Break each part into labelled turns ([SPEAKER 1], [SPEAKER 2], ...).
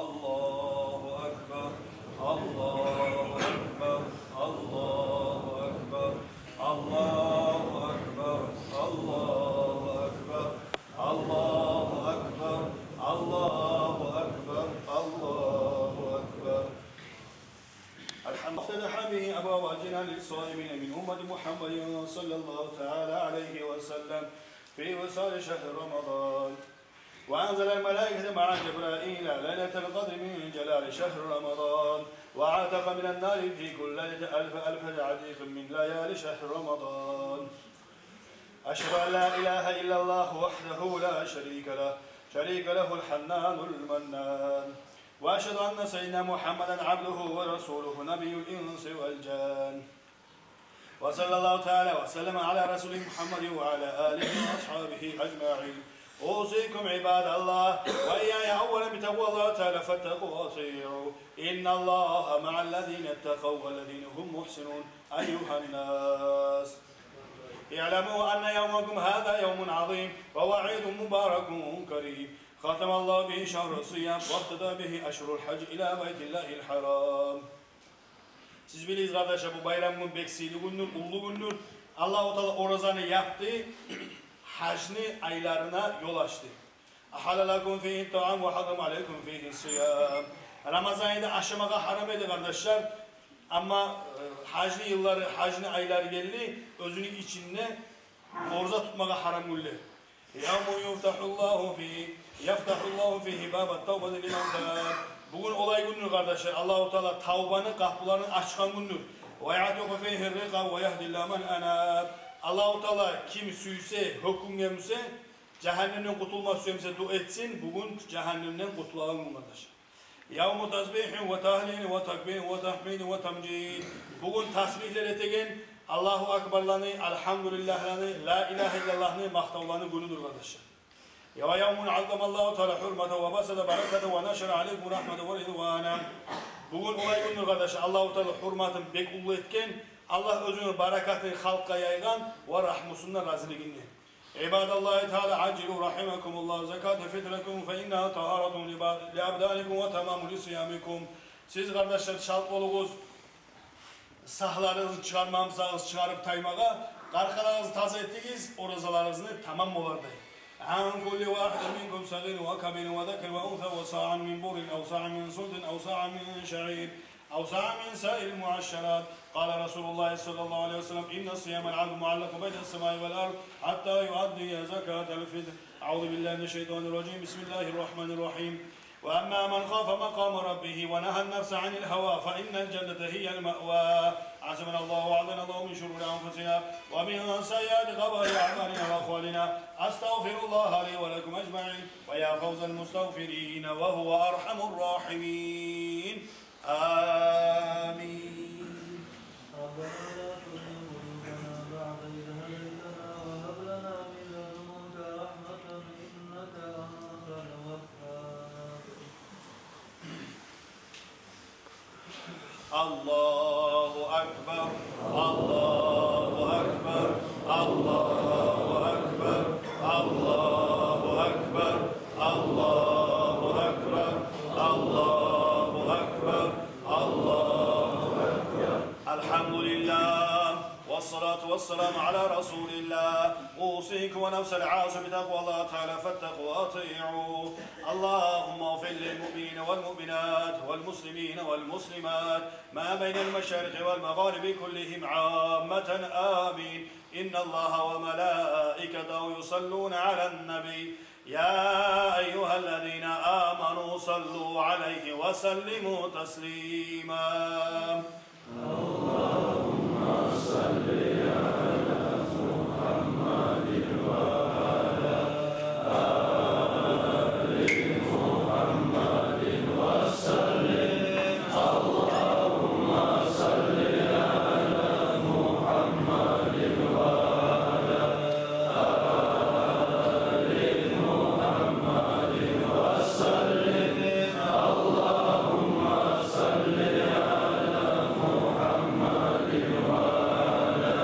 [SPEAKER 1] الله أكبر الله أكبر الله أكبر الله أكبر الله أكبر الله أكبر الله أكبر الله أكبر. الحمد افتتح به أبواب الجنان للصائمين من أمة محمد صلى الله تعالى عليه وسلم في وصال شهر رمضان، وأنزل الملائكة مع جبرائيل ليلة القدر من جلال شهر رمضان، وعتق من النار في كل ليلة ألف عتيق من ليالي شهر رمضان. أشهد أن لا إله إلا الله وحده لا شريك له الحنان المنان، وأشهد أن سيدنا محمدا عبده ورسوله نبي الإنس والجان، وصلى الله تعالى وسلم على رسوله محمد وعلى آله وأصحابه أجمعين. أوصيكم عباد الله وإياي أولا بتقوى الله تعالى فاتقوا وأطيعوا، إن الله مع الذين اتقوا والذين هم محسنون. أيها الناس اعلموا أن يومكم هذا يوم عظيم ووعيد مبارك كريم، ختم الله به شهر الصيام واقتدى به أشهر الحج إلى بيت الله الحرام. Siz bilirsiniz arkadaşlar, bu bayram günü beksili gündür, ulu gündür. Allah-u Teala Uraza'nı yaptı, hacni aylarına yol açtı. Ahalalakum fihi ta'am ve haram aleykum fihi siyam. Ramazan ayında aşamağa haram edin kardeşler. Ama hacni yılları, hacni ayları geldi, özünü içinde orza tutmağa haram güldü. Yevmun yaftahullahu fihi babat tawbati lil amsal. Bugün olay gündür kardeşler. Allah-u Teala tavbanı, kapılarını açkan gündür. Ve ya'tuqu fihi r-riqa ve yahdillahu men anab. Allah-u Teala kim suysa, hüküm gelmişse, cehennemden kurtulmak istiyorsa dua etsin, bugün cehennemden kurtulalım kardeşler. Yevmu tasbihin ve tahlilin ve takbirin ve tahmidin ve temcid. Bugün tasbihler etegen, Allahu Akbar'larını, Elhamdülillah'larını, La ilahe illallah'ını, mahtavlarını günüdür kardeşler. Ya yevmun azzamallahu teala hurmete ve basada berekete ve neşre aleykum rahmete ve ridvana. Bugün olay gündür kardeşler. Allah-u Teala hurmatın bek ulu etken, Allah özünün berekatını halka yaygan ve rahmusundan raziliğini. İbadallahi Teala accilu rahimakumullah zekate fitrekum fe inneha taharatun li abdanikum ve tamamun li siyamikum. Siz kardeşler şalt olunuz, sahlarınızı çıkarmamızı çıkarıp taymağa, karkalarınızı taze ettiniz, orazalarınızı tamam olardı. عن كل واحد منكم صغير وكبير وذكر وأنثى وصاعا من بر أو صاعا من صلت أو صاعا من شعير أو صاعا من سائر المعشرات. قال رسول الله صلى الله عليه وسلم إن الصيام العبد معلق بين السماء والأرض حتى يؤدي زكاة الفطر. أعوذ بالله من الشيطان الرجيم. بسم الله الرحمن الرحيم. وأما من خاف مقام ربه ونهى النفس عن الهوى فإن الجنة هي المأوى. عصمنا الله وعظنا الله من شرور أنفسنا ومن سيئات قبائح أعمالنا وأقوالنا. أستغفر الله لي ولكم أجمعين ويا فوز المستغفرين وهو أرحم الراحمين. آمين. الله أكبر الله أكبر الله أكبر الله أكبر الله أكبر الله أكبر الله أكبر. الحمد لله والصلاة والسلام على رسول الله. أوصيك ونفس العاصي بتقوى الله تعالى فاتقوا وأطيعوا. اللهم اغفر للمؤمنين والمؤمنات والمسلمين والمسلمات ما بين المشارق والمغارب كلهم عامة آمين. إن الله وملائكته يصلون على النبي يا أيها الذين آمنوا صلوا عليه وسلموا تسليما. اللهم صل على محمد وعلى آل محمد وسلم. اللهم صل على محمد وعلى آل محمد وسلم. اللهم صل على محمد وعلى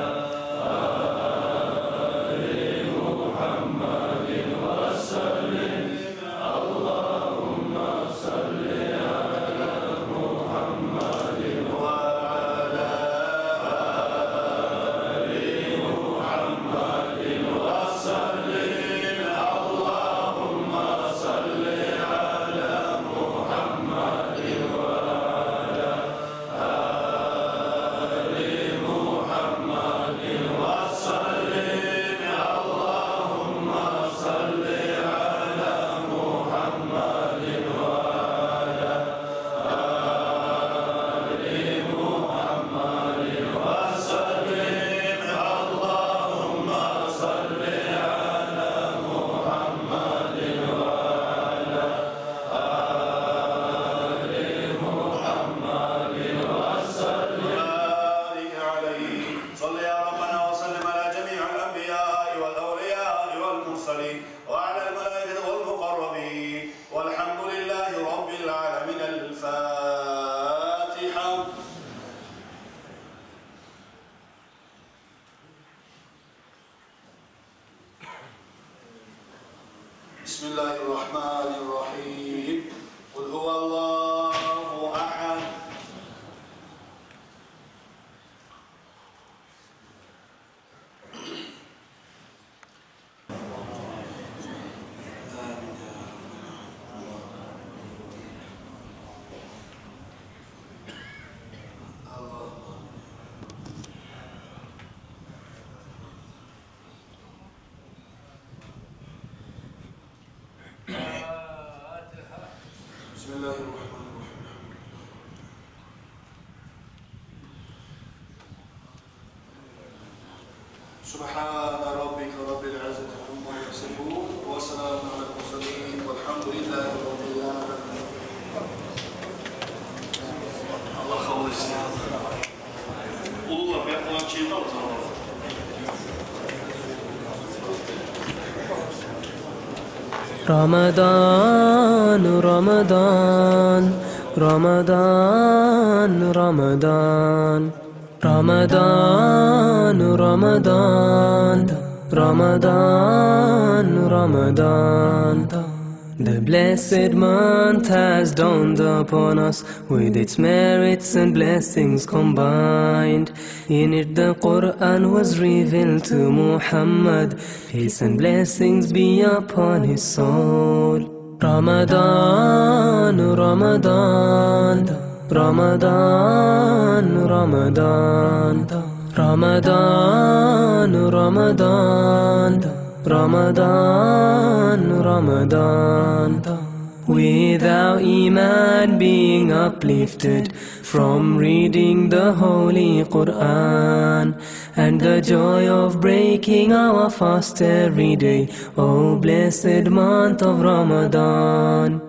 [SPEAKER 2] بسم الله الرحمن الرحيم قل هو الله أحد بسم الله الرحمن الرحيم سبحان ربك رب العزة عما يصفون وسلام على المرسلين والحمد لله رب العالمين. Allah kabul etsin. Ulullah ben kulak şeyini alacağım.
[SPEAKER 3] Ramadan, Ramadan, Ramadan, Ramadan, Ramadan, Ramadan, Ramadan, Ramadan. The blessed month has dawned upon us with its merits and blessings combined. In it the Quran was revealed to Muhammad. Peace and blessings be upon his soul. Ramadan, Ramadan, Ramadan, Ramadan, Ramadan, Ramadan, Ramadan, Ramadan. Without Iman being uplifted from reading the Holy Quran and the joy of breaking our fast every day, oh blessed month of Ramadan.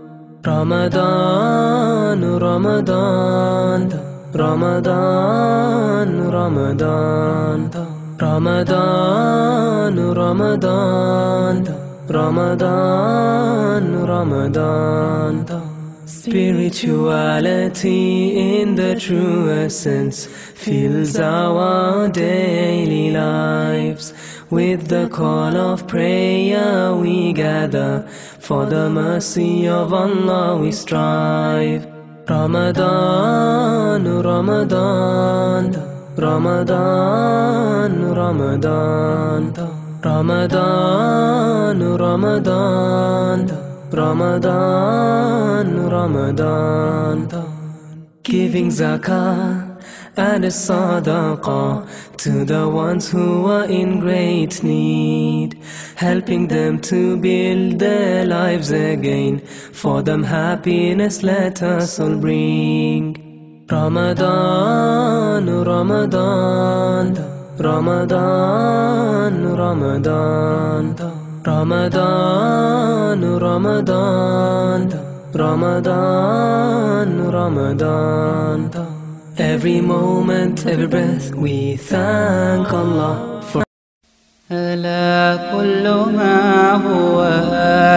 [SPEAKER 3] Ramadan, Ramadan, Ramadan, Ramadan, Ramadan, Ramadan, Ramadan, Ramadan. Spirituality in the truest sense fills our daily lives. With the call of prayer we gather, for the mercy of Allah we strive. Ramadan, Ramadan, Ramadan, Ramadan, Ramadan, Ramadan, Ramadan, Ramadan. Giving zakah and a sadaqah to the ones who are in great need, helping them to build their lives again. For them happiness let us all bring. Ramadan, Ramadan, Ramadan, Ramadan, Ramadan, Ramadan, Ramadan, Ramadan. Every moment, every breath we thank Allah for.
[SPEAKER 4] ألا كل ما هو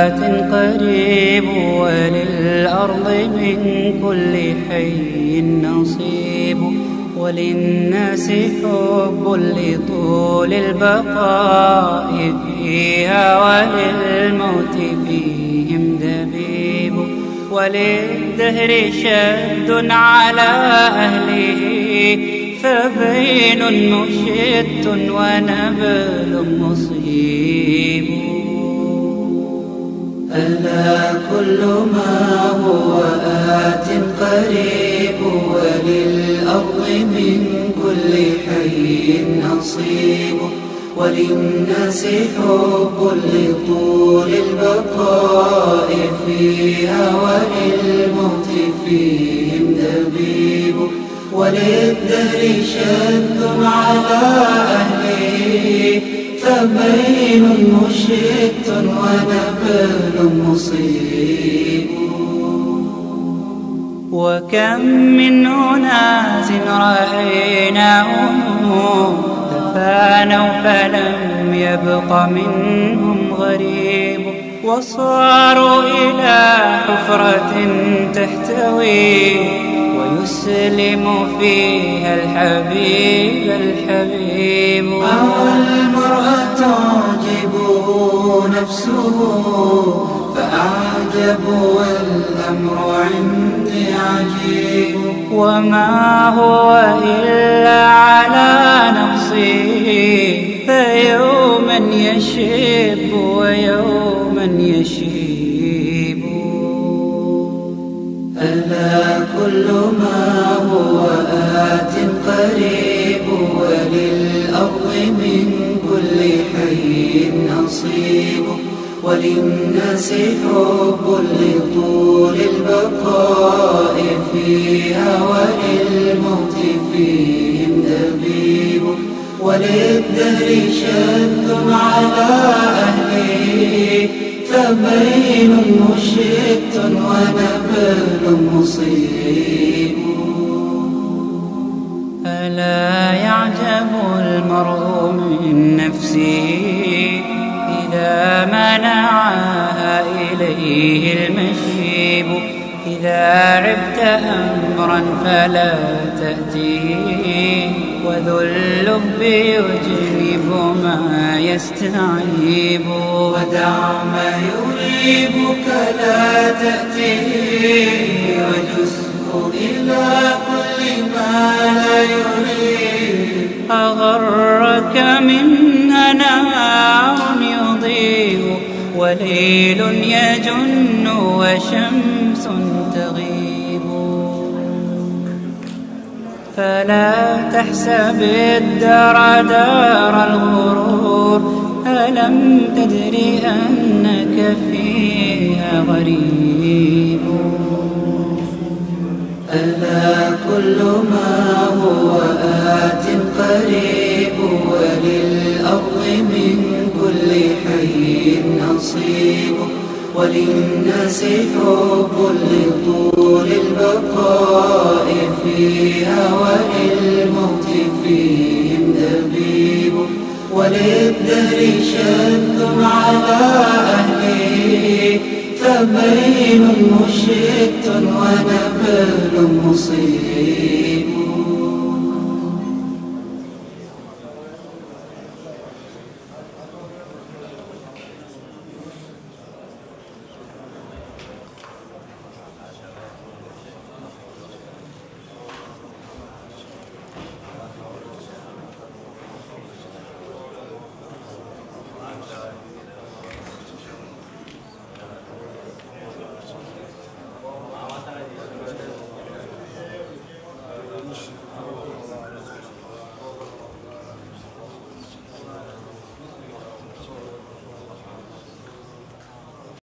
[SPEAKER 4] آت قريب وللأرض من كل حي نصيب وللناس حب لطول البقاء فيها وللموت فيهم دبيب وللدهر شد على أهله فبين مشت ونبل مصيب. ألا كل ما هو آت قريب وللأرض من كل حي نصيب وللناس حب لطول البقاء فيها وللموت فيهم دبيب وللدهر شد على أهله فبين مشت ونبل مصيب. وكم من أناس رأيناهم تفانوا فلم يبق منهم غريب وصاروا إلى حفرة تحتوي ويسلم فيها الحبيب الحبيب.
[SPEAKER 5] أو المرأة تعجبه نفسه
[SPEAKER 4] فأعجب والأمر عندي عجيب. وما هو إلا على نقصي، فيوما يشب ويوما يشيب. ألا كل ما هو آت قريب، وللأرض من كل حي نصيب. وللناس حب لطول البقاء فيها، وللموت فيهم دبيب. وللدهر شد على أهله، فبين مشت ونبل مصيب. ألا يعجب المرء من نفسه إذا منعها إليه المشيب. إذا عبت أمرا فلا تأتيه، وذو اللب يجنب ما يستعيب. ودع ما يريبك لا تأتيه، وجزه إلى كل ما لا يريب. أغرك منها نار يضيء، وليل يجن وشمس تغيب. فلا تحسب الدار دار الغرور، ألم تدر أنك فيها غريب. ألا كل ما هو آت قريب، وللأرض من كل حي نصيب. وللناس حب لطول البقاء فيها، وللموت فيهم دبيب. وللدهر شد على أهله، فبين مشت ونبل مصيب.